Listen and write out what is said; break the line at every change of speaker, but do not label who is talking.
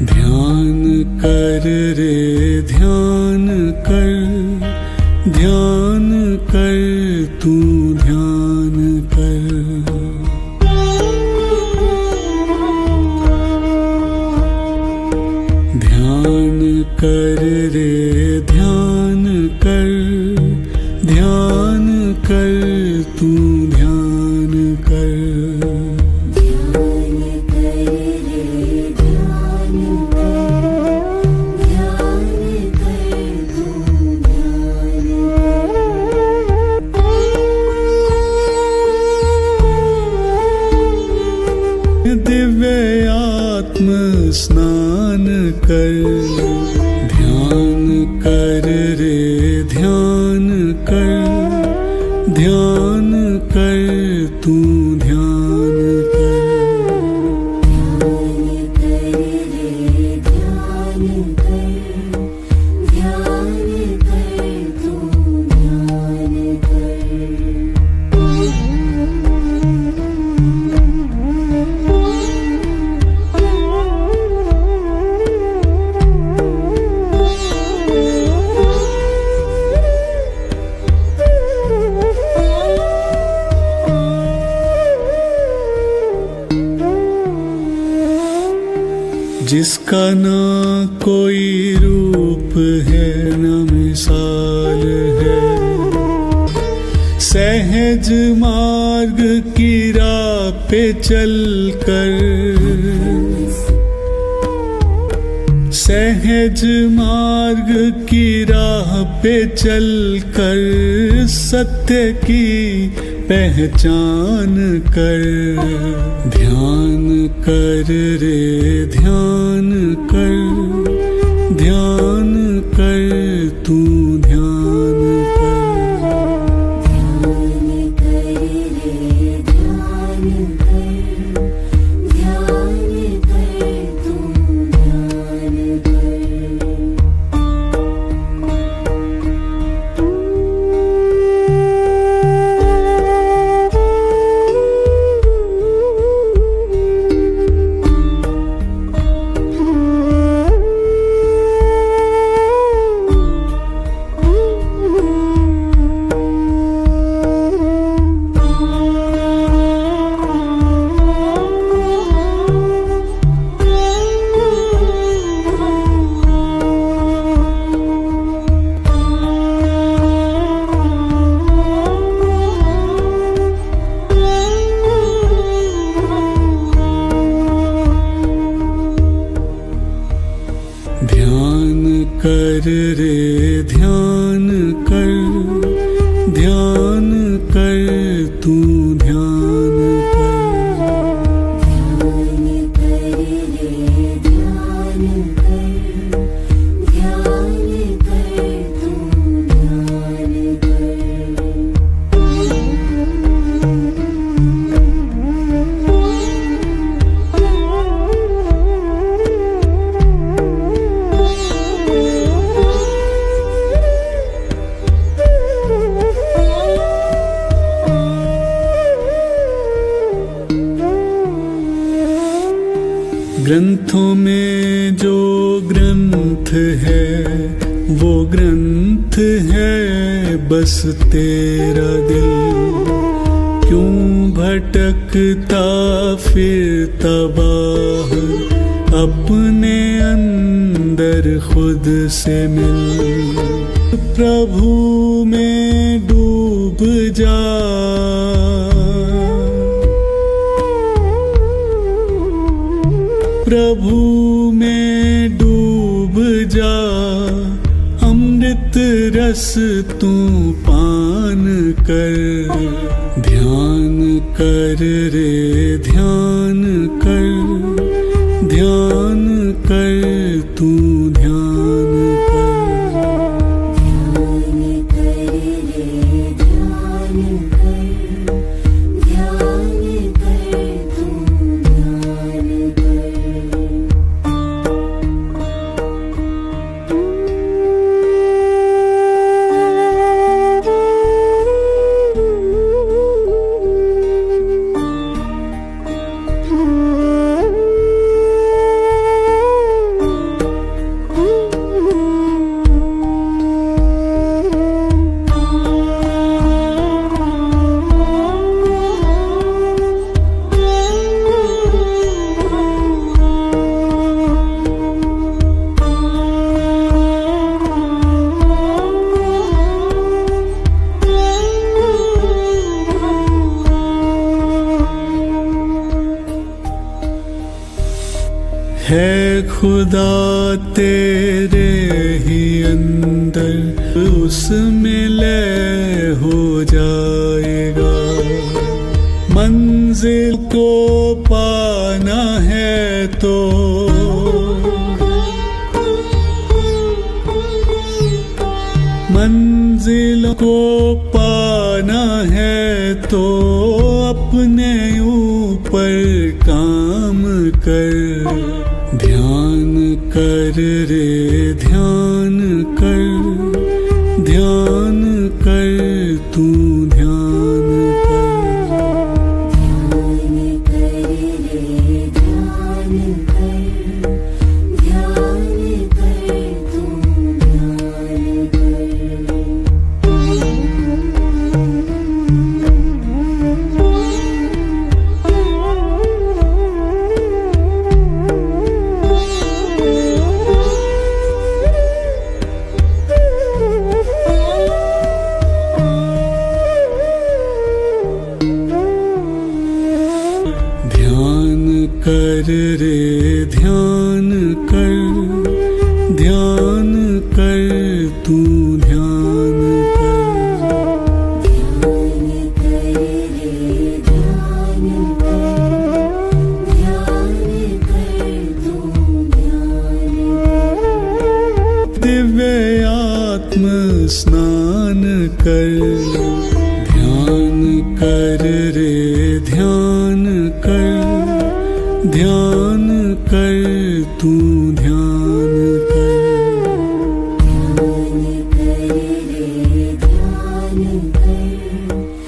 ध्यान कर रे ध्यान कर, ध्यान कर तू ध्यान कर। ध्यान कर रे ध्यान कर, ध्यान कर तू ध्यान कर। दिव्य आत्म स्नान कर, ध्यान कर रे ध्यान कर, ध्यान कर तू ध्यान कर। जिसका ना कोई रूप है ना मिसाल है, सहज मार्ग की राह पे चल कर, सहज मार्ग की राह पे चल कर सत्य की पहचान कर। ध्यान कर रे ध्यान कर, ध्यान कर तू ध्यान कर। ध्यान कर रे ध्यान कर, ध्यान कर तू ध्यान कर। ग्रंथों में जो ग्रंथ है वो ग्रंथ है बस तेरा दिल। क्यों भटकता फिरता बाहर, अपने अंदर खुद से मिल। प्रभु में डूब जा, प्रभु में डूब जा। अमृत रस तू पान कर। ध्यान कर रे ध्यान कर, ध्यान कर तू ध्यान कर। है खुदा तेरे ही अंदर, उसमें लय हो जाएगा। मंजिल को पाना है तो मंजिल को पाना है तो अपने ऊपर काम कर। ध्यान कर रे ध्यान कर, ध्यान कर तू ध्यान कर। कर रे ध्यान कर, ध्यान कर तू ध्यान कर। दिव्य आत्म स्नान कर, ध्यान कर रे ध्यान कर, ध्यान कर तू ध्यान कर।
ध्यान कर रे ध्यान कर।